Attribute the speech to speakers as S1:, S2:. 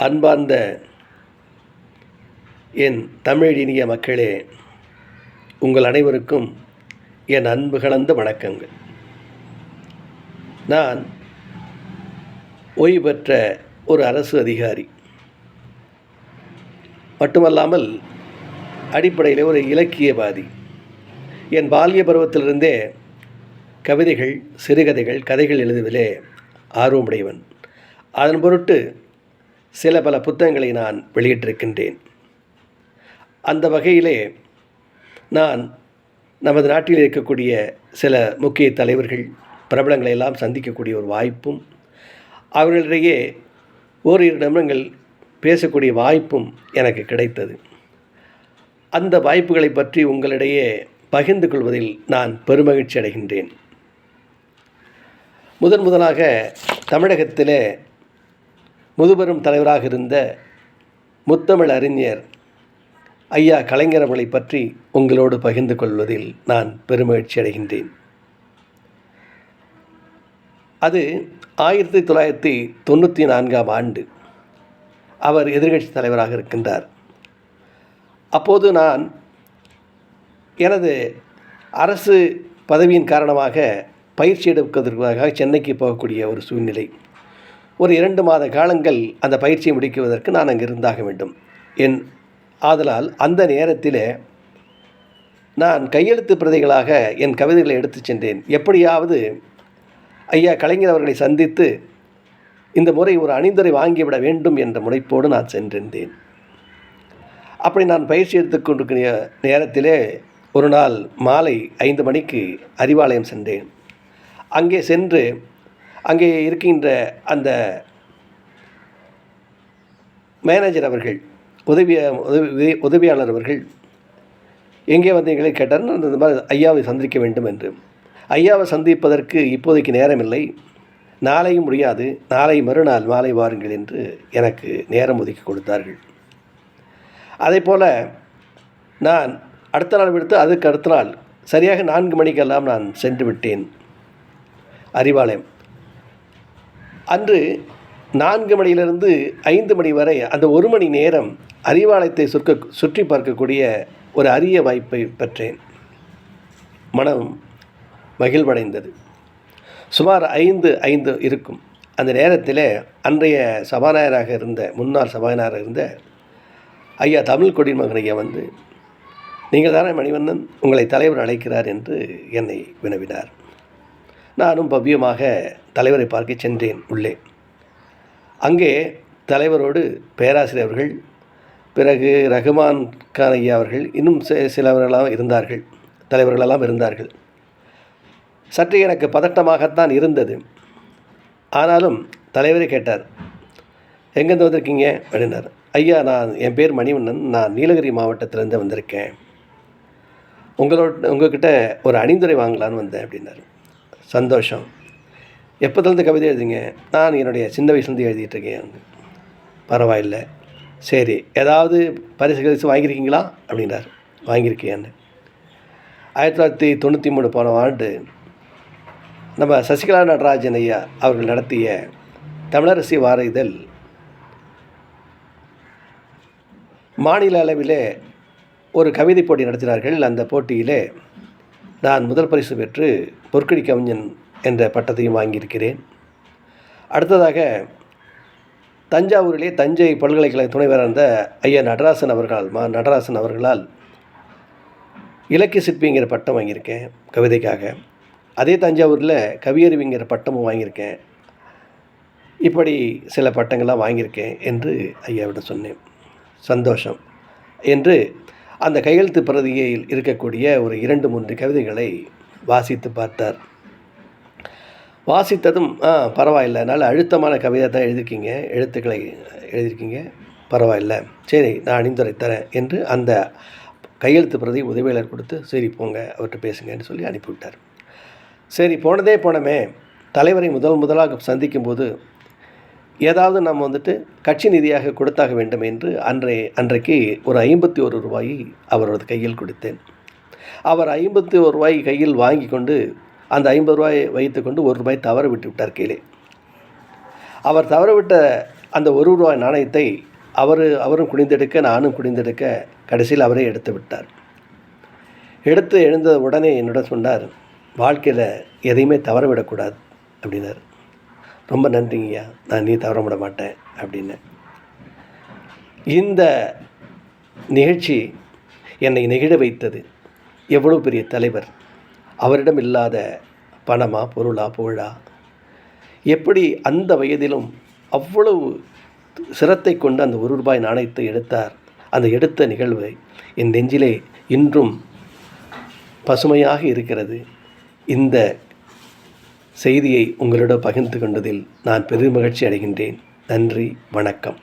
S1: அன்பார்ந்த என் தமிழ் இனிய மக்களே, உங்கள் அனைவருக்கும் என் அன்பு கலந்த வணக்கங்கள். நான் ஓய்வு பெற்ற ஒரு அரசு அதிகாரி மட்டுமல்லாமல் அடிப்படையில் ஒரு இலக்கியவாதி. என் பால்ய பருவத்திலிருந்தே கவிதைகள், சிறுகதைகள், கதைகள் எழுதுவதிலே ஆர்வமுடையவன். அதன் பொருட்டு சில பல புத்தகங்களை நான் வெளியிட்டிருக்கின்றேன். அந்த வகையிலே நான் நமது நாட்டில் இருக்கக்கூடிய சில முக்கிய தலைவர்கள், பிரபலங்களை எல்லாம் சந்திக்கக்கூடிய ஒரு வாய்ப்பும், அவர்களிடையே ஓரிரு நிமிடங்கள் பேசக்கூடிய வாய்ப்பும் எனக்கு கிடைத்தது. அந்த வாய்ப்புகளை பற்றி உங்களிடையே பகிர்ந்து கொள்வதில் நான் பெருமகிழ்ச்சி அடைகின்றேன். முதலாக தமிழகத்திலே முதுபெரும் தலைவராக இருந்த முத்தமிழ் அறிஞர் ஐயா கலைஞர் அவர்களை பற்றி உங்களோடு பகிர்ந்து கொள்வதில் நான் பெருமகிழ்ச்சி அடைகின்றேன். அது 1994ஆம் ஆண்டு அவர் எதிர்க்கட்சி தலைவராக இருக்கின்றார். அப்போது நான் எனது அரசு பதவியின் காரணமாக பயிற்சி எடுப்பதற்காக சென்னைக்கு போகக்கூடிய ஒரு சூழ்நிலை. ஒரு 2 மாத காலங்கள் அந்த பயிற்சியை முடிக்குவதற்கு நான் அங்கு இருந்தாக வேண்டும். ஆதலால் அந்த நேரத்தில் நான் கையெழுத்து பிரதிகளாக என் கவிதைகளை எடுத்துச் சென்றேன். எப்படியாவது ஐயா கலைஞர் அவர்களை சந்தித்து இந்த முறை ஒரு அணிந்துரை வாங்கிவிட வேண்டும் என்ற முனைப்போடு நான் சென்றிருந்தேன். அப்படி நான் பயிற்சி எடுத்துக்கொண்டிருக்கிற நேரத்திலே ஒரு நாள் மாலை 5 மணிக்கு அறிவாலயம் சென்றேன். அங்கே சென்று அங்கே இருக்கின்ற அந்த மேனேஜர் அவர்கள், உதவியாளர் அவர்கள் எங்கே வந்தீங்களே கேட்டார். அந்த மாதிரி ஐயாவை சந்திக்க வேண்டும் என்று. ஐயாவை சந்திப்பதற்கு இப்போதைக்கு நேரமில்லை, நாளையும் முடியாது, நாளை மறுநாள் மாலை வாருங்கள் என்று எனக்கு நேரம் ஒதுக்கி கொடுத்தார்கள். அதே போல் நான் அடுத்த நாள் விடுத்து அதுக்கு அடுத்த நாள் சரியாக 4 மணிக்கெல்லாம் நான் சென்று விட்டேன் அறிவாலயம். அன்று 4 மணியிலிருந்து 5 மணி வரை அந்த 1 மணி நேரம் அறிவாலயத்தை சுற்றி பார்க்கக்கூடிய ஒரு அரிய வாய்ப்பை பெற்றேன். மனம் மகிழ்வடைந்தது. சுமார் 5 இருக்கும். அந்த நேரத்தில் அன்றைய சபாநாயகராக இருந்த, முன்னாள் சபாநாயகராக இருந்த ஐயா தமிழ் கொடிமகன் ஐயா வந்து, நீங்கள் தானே மணிவண்ணன், உங்களை தலைவர் அழைக்கிறார் என்று என்னை வினவினார். நானும் பவ்யமாக தலைவரை பார்க்க சென்றேன் உள்ளே. அங்கே தலைவரோடு பேராசிரியர்கள், பிறகு ரகுமான் கான் ஐயா அவர்கள், இன்னும் சிலவர்களெல்லாம் இருந்தார்கள், தலைவர்களெல்லாம் இருந்தார்கள். சற்று எனக்கு பதட்டமாகத்தான் இருந்தது. ஆனாலும் தலைவரே கேட்டார், எங்கேருந்து வந்திருக்கீங்க அப்படின்னார். ஐயா, என் பேர் மணிவண்ணன், நான் நீலகிரி மாவட்டத்திலேருந்து வந்திருக்கேன், உங்கள்கிட்ட ஒரு அணிந்துரை வாங்கலான்னு வந்தேன் அப்படின்னார். சந்தோஷம். எப்போதுலேருந்து கவிதை எழுதிங்க? நான் என்னுடைய சின்ன வயசுலேருந்து எழுதிட்டுருக்கேன். பரவாயில்லை, சரி, ஏதாவது பரிசு வாங்கியிருக்கீங்களா அப்படின்னார். வாங்கியிருக்கேன்னு. 1993 போன ஆண்டு நம்ம சசிகலா நடராஜன் ஐயா அவர்கள் நடத்திய தமிழரசி வார இதழ் மாநில அளவிலே ஒரு கவிதை போட்டி நடத்தினார்கள். அந்த போட்டியிலே நான் முதல் பரிசு பெற்று பொற்கொடி கவிஞன் என்ற பட்டத்தையும் வாங்கியிருக்கிறேன். அடுத்ததாக தஞ்சாவூரிலே தஞ்சை பல்கலைக்கழக துணைவேந்தர் இருந்த ஐயா நடராசன் அவர்களால் இலக்கிய சிற்பிங்கிற பட்டம் வாங்கியிருக்கேன் கவிதைக்காக. அதே தஞ்சாவூரில் கவியறிவிங்கிற பட்டமும் வாங்கியிருக்கேன். இப்படி சில பட்டங்கள்லாம் வாங்கியிருக்கேன் என்று ஐயாவிடம் சொன்னேன். சந்தோஷம் என்று அந்த கையெழுத்து பிரதியில் இருக்கக்கூடிய ஒரு 2-3 கவிதைகளை வாசித்து பார்த்தார். வாசித்ததும் பரவாயில்லை, நல்ல அழுத்தமான கவிதை தான் எழுதியிருக்கீங்க, எழுத்துக்களை எழுதியிருக்கீங்க, பரவாயில்லை, சரி நான் அணிந்துரை தரேன் என்று அந்த கையெழுத்து பிரதி உதவியாளர் கொடுத்து, சரி போங்க அவர்கிட்ட பேசுங்கன்னு சொல்லி அனுப்பிவிட்டார். சரி, போனமே தலைவரை முதலாக சந்திக்கும்போது ஏதாவது நம்ம கட்சி நிதியாக கொடுத்தாக வேண்டும் என்று அன்றைக்கு ஒரு 51 ரூபாயை அவரது கையில் கொடுத்தேன். அவர் 51 ரூபாய் கையில் வாங்கி கொண்டு அந்த 50 ரூபாயை வைத்துக்கொண்டு ₹1 தவற விட்டு விட்டார் கீழே. அவர் தவறவிட்ட அந்த ₹1 நாணயத்தை அவரும் குனிந்தெடுக்க, நானும் குனிந்தெடுக்க, கடைசியில் அவரே எடுத்து விட்டார். எடுத்து எழுந்த உடனே என்னிடம் சொன்னார், வாழ்க்கையில் எதையுமே தவற விடக்கூடாது அப்படின்னார். ரொம்ப நன்றிங்கய்யா, நான் நீ தவற விட மாட்டேன் அப்படின்னு. இந்த நிகழ்ச்சி என்னை நெகிழ வைத்தது. எவ்வளோ பெரிய தலைவர், அவரிடம் இல்லாத பணமா, பொருளா, புகழா, எப்படி அந்த வயதிலும் அவ்வளவு சிரத்தை கொண்டு அந்த ₹1 நாணயத்தை எடுத்தார். அந்த எடுத்த நிகழ்வை என் நெஞ்சிலே இன்றும் பசுமையாக இருக்கிறது. இந்த செய்தியை உங்களிடம் பகிர்ந்து கொண்டதில் நான் பெரும் மகிழ்ச்சி அடைகின்றேன். நன்றி, வணக்கம்.